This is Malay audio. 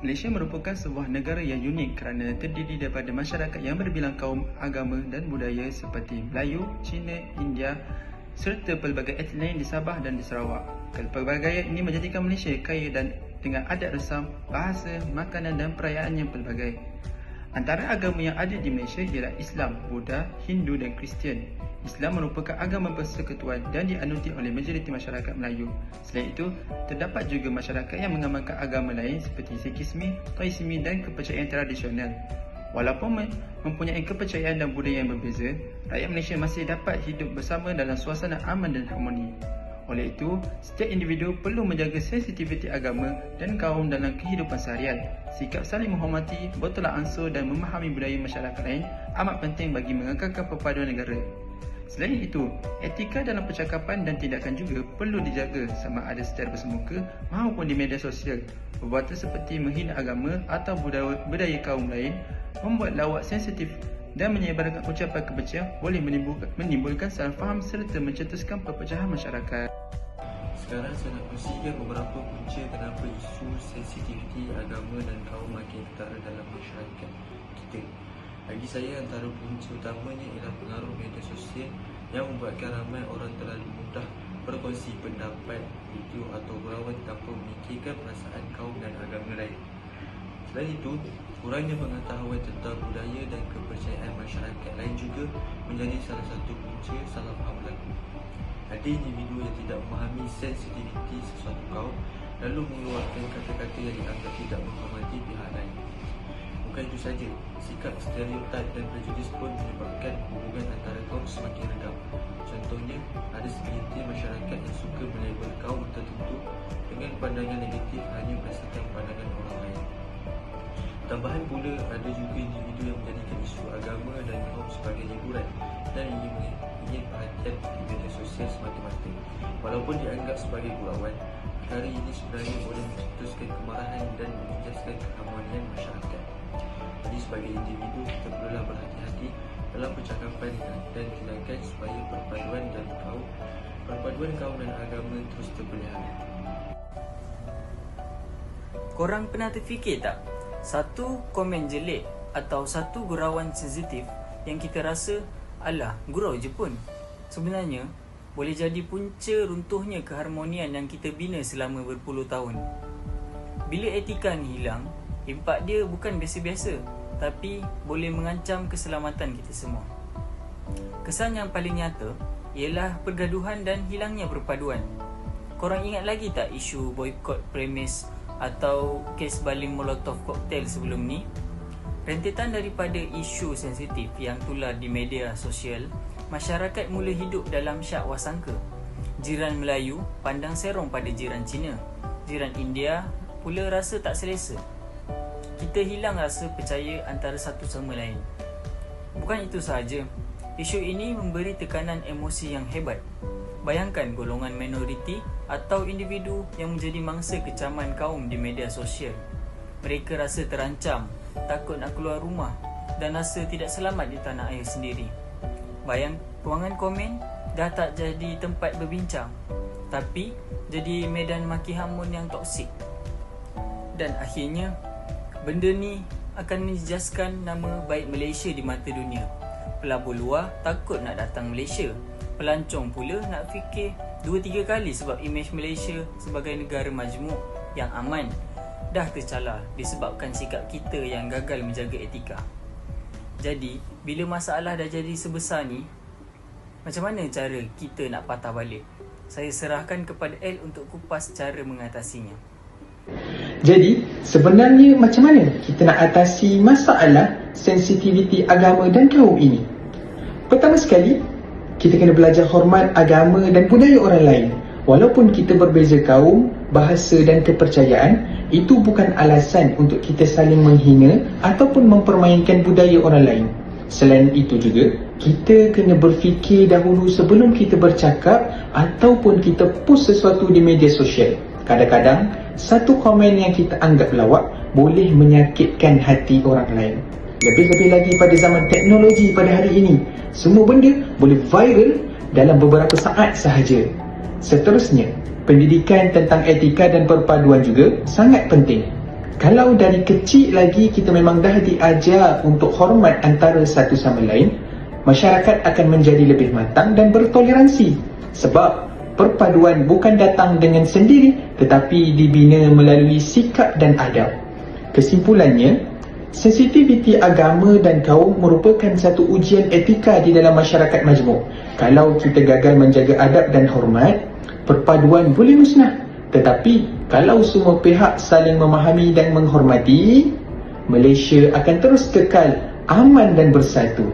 Malaysia merupakan sebuah negara yang unik kerana terdiri daripada masyarakat yang berbilang kaum, agama dan budaya seperti Melayu, Cina, India serta pelbagai etnik lain di Sabah dan di Sarawak. Kepelbagaian ini menjadikan Malaysia kaya dan dengan adat resam, bahasa, makanan dan perayaan yang pelbagai. Antara agama yang ada di Malaysia ialah Islam, Buddha, Hindu dan Kristian. Islam merupakan agama persekutuan dan dianuti oleh majoriti masyarakat Melayu. Selain itu, terdapat juga masyarakat yang mengamalkan agama lain seperti Sikhisme, Taoisme dan kepercayaan tradisional. Walaupun mempunyai kepercayaan dan budaya yang berbeza, rakyat Malaysia masih dapat hidup bersama dalam suasana aman dan harmoni. Oleh itu, setiap individu perlu menjaga sensitiviti agama dan kaum dalam kehidupan seharian. Sikap saling menghormati, bertolak ansur dan memahami budaya masyarakat lain amat penting bagi mengekalkan perpaduan negara. Selain itu, etika dalam percakapan dan tindakan juga perlu dijaga sama ada secara bersemuka maupun di media sosial. Perbuatan seperti menghina agama atau budaya kaum lain, membuat lawak sensitif dan menyebarkan ucapan kebencian boleh menimbulkan salah faham serta mencetuskan perpecahan masyarakat. Sekarang saya nak kongsikan beberapa punca kenapa isu sensitiviti agama dan kaum makin ketara dalam masyarakat kita. Bagi saya, antara punca utamanya ialah pengaruh media sosial yang membuatkan ramai orang terlalu mudah berkongsi pendapat, video atau gurauan tanpa memikirkan perasaan kaum dan agama lain. Selain itu, kurangnya pengetahuan tentang budaya dan kepercayaan masyarakat lain juga menjadi salah satu punca salah faham berlaku. Ada individu yang tidak memahami sensitiviti sesuatu kaum lalu mengeluarkan kata-kata yang dianggap tidak menghormati pihak lain. Bukan itu saja, sikap stereotip dan prejudis pun menyebabkan hubungan antara kaum semakin redam. Contohnya, ada segelintir masyarakat yang suka melabel kaum tertentu dengan pandangan negatif hanya berdasarkan pandangan orang lain. Tambahan pula, ada juga individu yang menjadikan isu agama dan kaum sebagai hiburan dan ingin perhatian di media sosial semata-mata. Walaupun dianggap sebagai gurauan, perkara ini sebenarnya boleh mencetuskan kemarahan dan menjejaskan keharmonian masyarakat. Jadi sebagai individu, kita perlulah berhati-hati dalam percakapan dan tindakan supaya perpaduan kaum dan agama terus terpelihara. Korang pernah terfikir tak? Satu komen jelek atau satu gurauan sensitif yang kita rasa, alah, gurau je pun, sebenarnya boleh jadi punca runtuhnya keharmonian yang kita bina selama berpuluh tahun. Bila etika ni hilang, impak dia bukan biasa-biasa, tapi boleh mengancam keselamatan kita semua. Kesan yang paling nyata ialah pergaduhan dan hilangnya perpaduan. Korang ingat lagi tak isu boikot premis atau kes baling molotov koktel sebelum ni? Rentetan daripada isu sensitif yang tular di media sosial, masyarakat mula hidup dalam syak wasangka. Jiran Melayu pandang serong pada jiran Cina. Jiran India pula rasa tak selesa. Kita hilang rasa percaya antara satu sama lain. Bukan itu sahaja, isu ini memberi tekanan emosi yang hebat. Bayangkan golongan minoriti atau individu yang menjadi mangsa kecaman kaum di media sosial. Mereka rasa terancam, takut nak keluar rumah dan rasa tidak selamat di tanah air sendiri. Ruangan komen dah tak jadi tempat berbincang, tapi jadi medan maki hamun yang toksik. Dan akhirnya, benda ni akan menjejaskan nama baik Malaysia di mata dunia. Pelabur luar takut nak datang Malaysia. Pelancong pula nak fikir 2-3 kali sebab imej Malaysia sebagai negara majmuk yang aman dah tercalar disebabkan sikap kita yang gagal menjaga etika. Jadi, bila masalah dah jadi sebesar ni, macam mana cara kita nak patah balik? Saya serahkan kepada El untuk kupas cara mengatasinya. Jadi, sebenarnya macam mana kita nak atasi masalah sensitiviti agama dan kaum ini? Pertama sekali, kita kena belajar hormat agama dan budaya orang lain. Walaupun kita berbeza kaum, bahasa dan kepercayaan, itu bukan alasan untuk kita saling menghina ataupun mempermainkan budaya orang lain. Selain itu juga, kita kena berfikir dahulu sebelum kita bercakap ataupun kita post sesuatu di media sosial. Kadang-kadang, satu komen yang kita anggap lawak boleh menyakitkan hati orang lain. Lebih-lebih lagi pada zaman teknologi pada hari ini, semua benda boleh viral dalam beberapa saat sahaja. Seterusnya, pendidikan tentang etika dan perpaduan juga sangat penting. Kalau dari kecil lagi kita memang dah diajar untuk hormat antara satu sama lain, masyarakat akan menjadi lebih matang dan bertoleransi. Sebab perpaduan bukan datang dengan sendiri tetapi dibina melalui sikap dan adab. Kesimpulannya, sensitiviti agama dan kaum merupakan satu ujian etika di dalam masyarakat majmuk. Kalau kita gagal menjaga adab dan hormat, perpaduan boleh musnah. Tetapi kalau semua pihak saling memahami dan menghormati, Malaysia akan terus kekal aman dan bersatu.